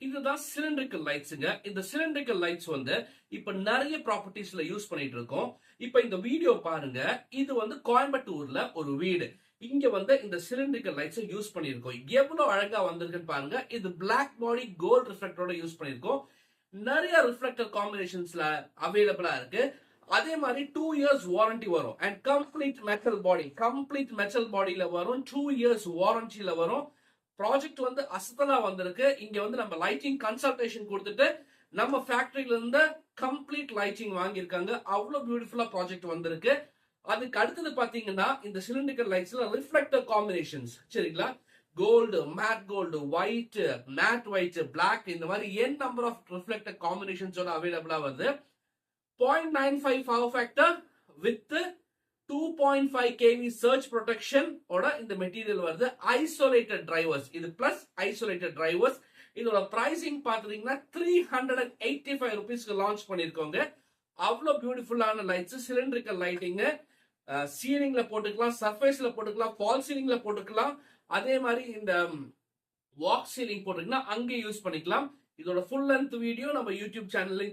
இதுதான் சிலிண்ட்ரிக்கல் லைட்ஸ்ங்க. இந்த cylindrical lights வந்து இப்ப நிறைய ப்ராப்பர்ட்டிஸ்ல யூஸ் பண்ணிட்டு இருக்கோம். இப்ப இந்த வீடியோ பாருங்க. இது வந்து கோயம்புத்தூர்ல ஒரு வீடு. இங்க வந்து இந்த சிலிண்ட்ரிக்கல் லைட்ஸ் யூஸ் பண்ணிருக்கோம். எவ்வளவு அழகா வந்திருக்குன்னு பாருங்க. இது பிளாக் பாடி கோல்ட் ரிஃப்ளெக்டரோட யூஸ் பண்ணிருக்கோம். நிறைய ரிஃப்ளெக்டர் காம்பினேஷன்ஸ்ல அவைலபிளா இருக்கு. அதே மாதிரி 2 இயர்ஸ் வாரண்டி வரும். அண்ட் கம்ப்ளீட் மெட்டல் பாடியில வரும். 2 இயர்ஸ் வாரண்டில வரும். ப்ராஜெக்ட் வந்து அசத்தலா வந்திருக்கு. இங்க வந்து நம்ம லைட்டிங் கன்சல்டேஷன் கொடுத்துட்டு நம்ம ஃபேக்டரியில இருந்து கம்ப்ளீட் லைட்டிங் வாங்கியிருக்காங்க. அவ்வளவு பியூட்டிஃபுல்லா ப்ராஜெக்ட் வந்திருக்கு. அதுக்கு அடுத்தது பாத்தீங்கன்னா இந்த சிலிண்ட்ரிக்கல் லைட்ஸ்ல ரிஃப்ளெக்டர் காம்பினேஷன்ஸ் சரிங்களா, gold, matte gold, white, matte white, black, இந்த மாதிரி என் நம்பர் ஆஃப் ரிஃப்ளெக்டர் காம்பினேஷன்ஸோட அவைலபிளா வருது. 0.95 power factor with 2.5 kV surge protection ஓட இந்த மெட்டீரியல் வருது. ஐசோலேட்டட் டிரைவர்ஸ், இது பிளஸ் ஐசோலேட்டட் டிரைவர்ஸ். இதோட பிரைசிங் பாத்தீங்கன்னா 385 ருபீஸ்க்கு லான்ச் பண்ணிருக்கோங்க. அவ்வளவு பியூட்டிஃபுல்லான லைட்ஸ், சிலிண்ட்ரிக்கல் லைட்டிங். சீலிங்ல போட்டுக்கலாம், சர்ஃபேஸ்ல போட்டுக்கலாம், ஃபால் சீலிங்ல போட்டுக்கலாம். அதே மாதிரி இந்த வாக் சீலிங் போட்டுக்கலாம், அங்கே யூஸ் பண்ணிக்கலாம். இதோட ஃபுல் லென்த் வீடியோ நம்ம யூடியூப் சேனல்ல